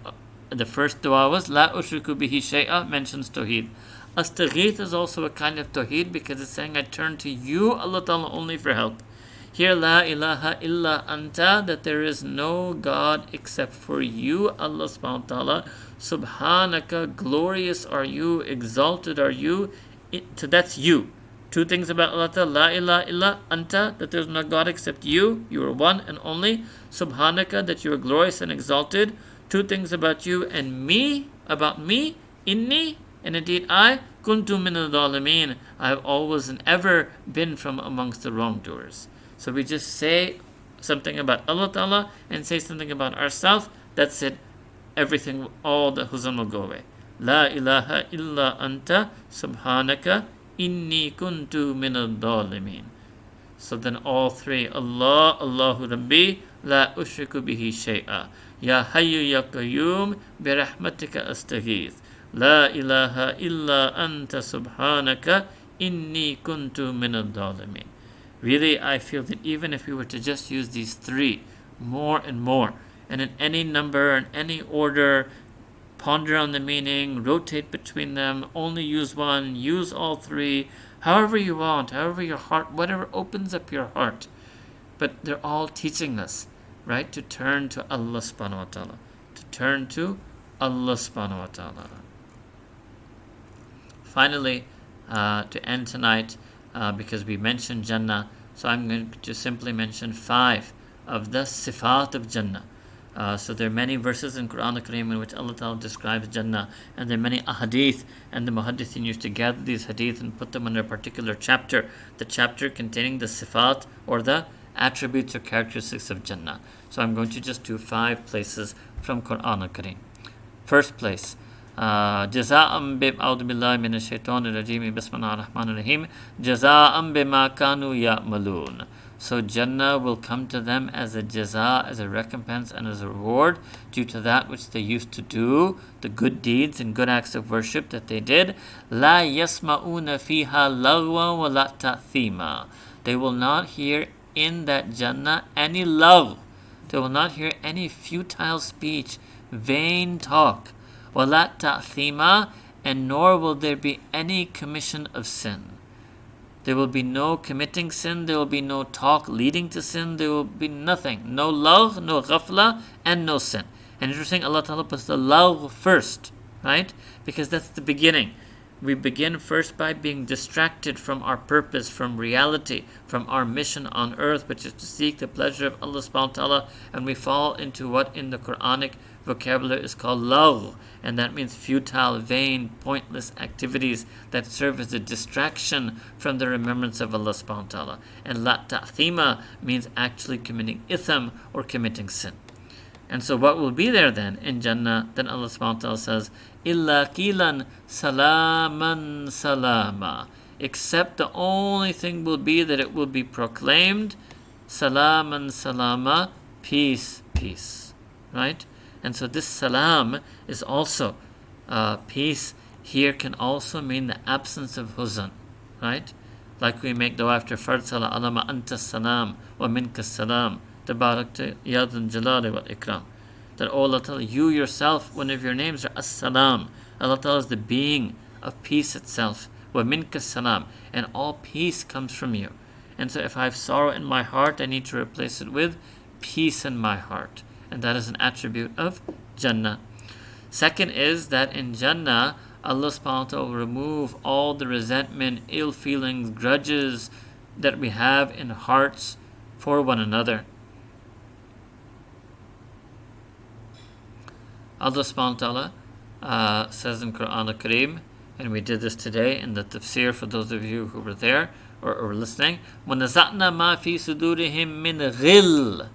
A: the first dua was, La ushriku bihi shay'a, mentions tawheed. Astaghith is also a kind of tawheed because it's saying I turn to you, Allah Ta'ala, only for help. Here, La ilaha illa anta, that there is no God except for you, Allah subhanahu wa ta'ala. Subhanaka, glorious are you, exalted are you. That's you. 2 things about Allah Ta'ala. La ilaha illa anta, that there is no God except you. You are one and only. Subhanaka, that you are glorious and exalted. 2 things about you, and me, about me, inni, and indeed I, kuntu min al-dhalimin, I have always and ever been from amongst the wrongdoers. So we just say something about Allah Ta'ala and say something about ourselves, that's it. Everything, all the huzn will go away. La ilaha illa anta subhanaka inni kuntu min al-dhalimin. So then all three, Allah, Allahu Rabbi, la ushriku bihi shay'a. Ya hayyu ya qayyum, bi rahmatika astaghith. La ilaha illa anta subhanaka inni kuntu min al-dhalimin. Really, I feel that even if we were to just use these three more and more, and in any number, in any order, ponder on the meaning, rotate between them, only use one, use all three, however you want, however your heart, whatever opens up your heart. But they're all teaching us, right, to turn to Allah subhanahu wa ta'ala. To turn to Allah subhanahu wa ta'ala. Finally, to end tonight, because we mentioned Jannah, so I'm going to simply mention 5 of the sifat of Jannah. So there are many verses in Quran al-Kareem in which Allah Ta'ala describes Jannah, and there are many ahadith, and the muhaddithin used to gather these hadith and put them under a particular chapter, the chapter containing the sifat or the attributes or characteristics of Jannah. So I'm going to just do 5 places from Quran al-Kareem. First place, Jaza'am a'udhu billahi minash shaitanir rajim, bismillahir rahmanir rahim, Jaza'am bima kanu ya'malun. So Jannah will come to them as a jaza, as a recompense and as a reward due to that which they used to do, the good deeds and good acts of worship that they did. La yasma'una fiha lagwa wa la ta'thima. They will not hear in that Jannah any love. They will not hear any futile speech, vain talk. Wa la ta'thima, and nor will there be any commission of sin. There will be no committing sin, there will be no talk leading to sin, there will be nothing. No lagh, no ghafla, and no sin. And interesting, Allah Ta'ala puts the lagh first, right? Because that's the beginning. We begin first by being distracted from our purpose, from reality, from our mission on earth, which is to seek the pleasure of Allah subhanahu wa ta'ala, and we fall into what in the Quranic vocabulary is called lagh, and that means futile, vain, pointless activities that serve as a distraction from the remembrance of Allah subhanahu wa ta'ala. And la ta'thima means actually committing itham or committing sin. And so what will be there then in Jannah? Then Allah subhanahu wa ta'ala says, illa qilan salaman salama. Except the only thing will be that it will be proclaimed, salaman salama, peace, peace. Right? And so this salam is also peace. Here can also mean the absence of huzn. Right? Like we make dua after fard salah, alama anta salam wa minka salam. Tabarakta yadun jalali wal ikram. That oh Allah Ta'ala, you yourself, one of your names are as-salam. Allah Ta'ala is the being of peace itself. Wa minka salam. And all peace comes from you. And so if I have sorrow in my heart, I need to replace it with peace in my heart. And that is an attribute of Jannah. Second is that in Jannah, Allah subhanahu wa ta'ala will remove all the resentment, ill feelings, grudges that we have in hearts for one another. Allah subhanahu wa ta'ala says in Quran al-Kareem, and we did this today in the tafsir for those of you who were there or were listening, وَنَزَعْنَا مَا فِي صُدُورِهِم مِّنْ غِلٍّ.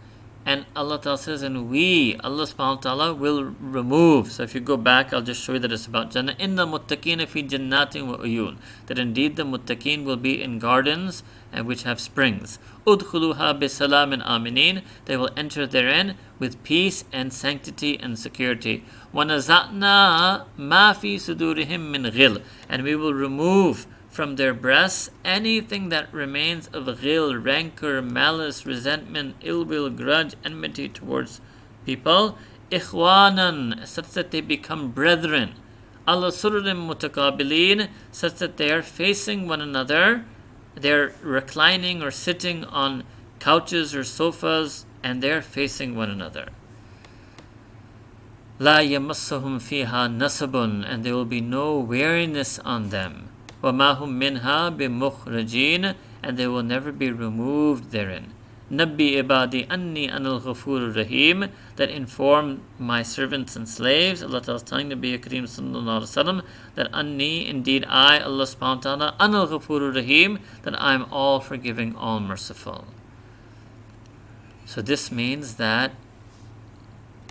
A: And Allah Ta'ala says, and we, Allah subhanahu wa ta'ala, will remove. So if you go back, I'll just show you that it's about Jannah. إِنَّ الْمُتَّقِينَ فِي جَنَّاتٍ وَعُيُونٍ. That indeed the muttaqeen will be in gardens and which have springs. أُدْخُلُوهَا بِسَلَامٍ آمِنِينَ. They will enter therein with peace and sanctity and security. وَنَزَعْنَا مَا فِي صُدُورِهِم مِّنْ غِلٍّ. And we will remove from their breasts anything that remains of ghil, rancor, malice, resentment, ill will, grudge, enmity towards people. Ikhwanan, such that they become brethren. Ala sururim mutakabilin, such that they are facing one another. They're reclining or sitting on couches or sofas, and they're facing one another. La yamassahum fiha nasabun, and there will be no weariness on them. وَمَا هُمْ مِنْهَا بِمُخْرَجِينَ, and they will never be removed therein. نَبِّي عِبَادِي أَنِّي أَنَا الْغَفُورُ الرَّحِيمُ. That inform my servants and slaves. Allah Ta'ala is telling Nabi Kareem sallallahu alaihi wasallam that Anni, indeed I, Allah subhanahu wa ta'ala, أَنَا الْغَفُورُ الرَّحِيمُ, that I am all forgiving, all merciful. So this means that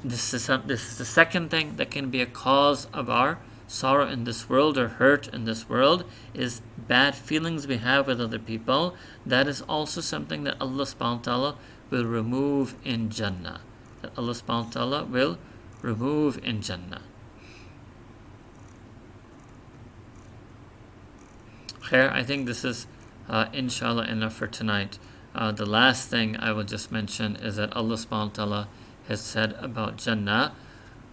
A: this is the second thing that can be a cause of our sorrow in this world or hurt in this world, is bad feelings we have with other people. That is also something that Allah subhanahu wa ta'ala will remove in Jannah. That Allah subhanahu wa ta'ala will remove in Jannah. Khair, I think this is inshallah enough for tonight. The last thing I will just mention is that Allah subhanahu wa ta'ala has said about Jannah,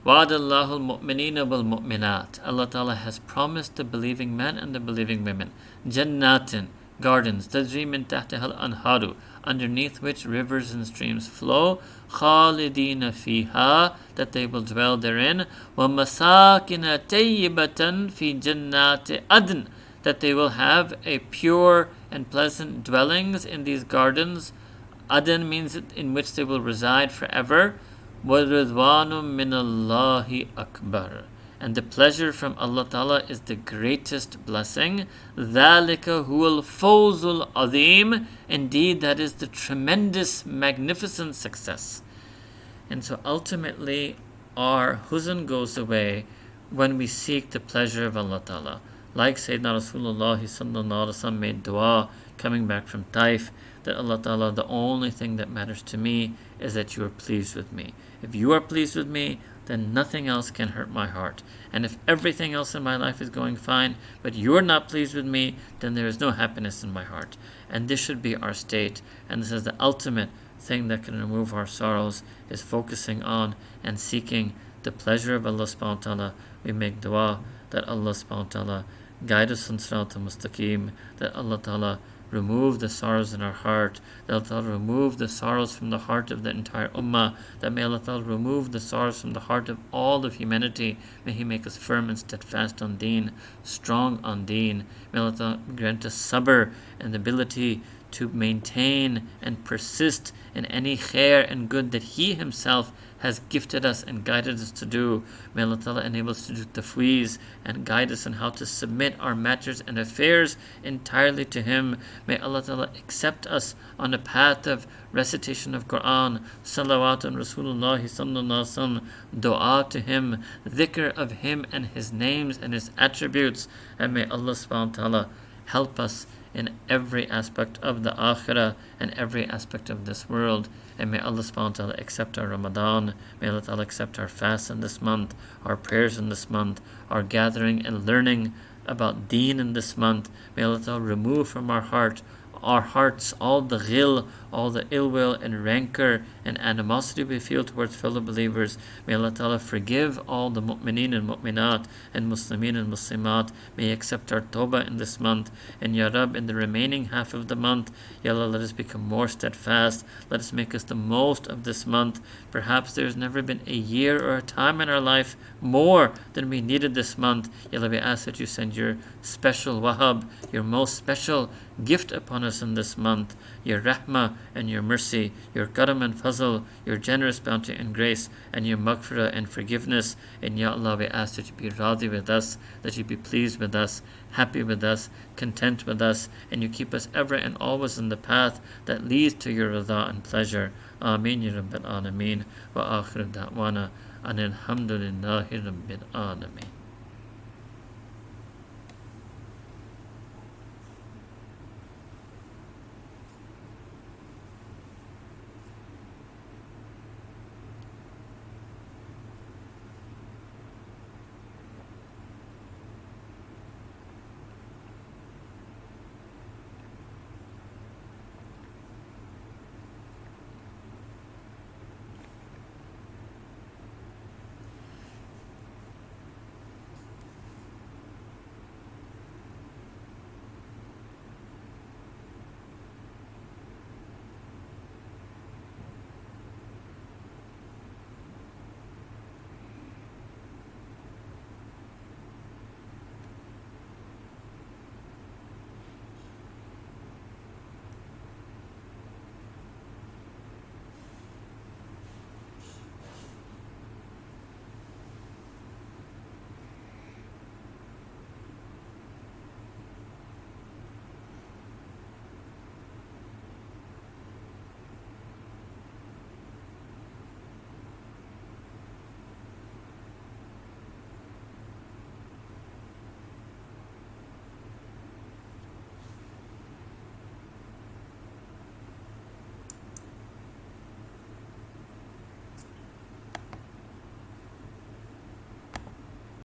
A: وَعَدَ اللَّهُ الْمُؤْمِنِينَ وَالْمُؤْمِنَاتِ. Allah Ta'ala has promised the believing men and the believing women Jannatin, gardens, تَجْرِي مِن تَحْتِهَا الْأَنْهَارُ, underneath which rivers and streams flow, خَالِدِينَ فِيهَا, that they will dwell therein, وَمَسَاكِنَ طَيِّبَةً فِي جَنَّاتِ عَدْنٍ, that they will have a pure and pleasant dwellings in these gardens. Adan means in which they will reside forever. وَرِضْوَانٌ مِّنَ اللَّهِ أَكْبَرُ, and the pleasure from Allah Ta'ala is the greatest blessing. ذَلِكَ هُوَ الْفَوْزُ الْعَظِيمُ, indeed that is the tremendous, magnificent success. And so ultimately our huzn goes away when we seek the pleasure of Allah Ta'ala. Like Sayyidina Rasulullah sallallahu alaihi wasallam made dua coming back from Taif, that Allah Ta'ala, the only thing that matters to me is that you are pleased with me. If you are pleased with me, then nothing else can hurt my heart. And if everything else in my life is going fine, but you are not pleased with me, then there is no happiness in my heart. And this should be our state. And this is the ultimate thing that can remove our sorrows, is focusing on and seeking the pleasure of Allah subhanahu wa ta'ala. We make dua that Allah subhanahu wa ta'ala guide us on Sirat al-Mustaqim, that Allah Ta'ala remove the sorrows in our heart, that Allah Ta'ala remove the sorrows from the heart of the entire ummah, that may Allah Ta'ala remove the sorrows from the heart of all of humanity. May He make us firm and steadfast on deen, strong on deen. May Allah Ta'ala grant us sabr and the ability to maintain and persist in any khair and good that He Himself has gifted us and guided us to do. May Allah Ta'ala enable us to do tafweez and guide us on how to submit our matters and affairs entirely to Him. May Allah Ta'ala accept us on a path of recitation of Quran, salawat on Rasulullah sallallahu alaihi wasallam, dua to Him, dhikr of Him and His names and His attributes. And may Allah subhanahu wa ta'ala help us in every aspect of the akhirah and every aspect of this world. And may Allah subhanahu wa ta'ala accept our Ramadan. May Allah ta'ala accept our fast in this month, our prayers in this month, our gathering and learning about deen in this month. May Allah ta'ala remove from our hearts all the ghil, all the ill will and rancor and animosity we feel towards fellow believers. May Allah Ta'ala forgive all the mu'mineen and mu'minat and muslimin and muslimat. May He accept our tawbah in this month. And Ya Rab, in the remaining half of the month, Ya Allah, let us become more steadfast. Let us make us the most of this month. Perhaps there has never been a year or a time in our life more than we needed this month. Ya Allah, we ask that You send Your special wahab, Your most special gift upon us in this month, Your rahmah and Your mercy, Your karam and fazl, Your generous bounty and grace, and Your maghfirah and forgiveness. And Ya Allah, we ask that You be radhi with us, that You be pleased with us, happy with us, content with us, and You keep us ever and always in the path that leads to Your rida and pleasure. Ameen Ya Rabbil Alameen. Wa akhiru da'wana anil hamdulillahi Rabbil Alameen.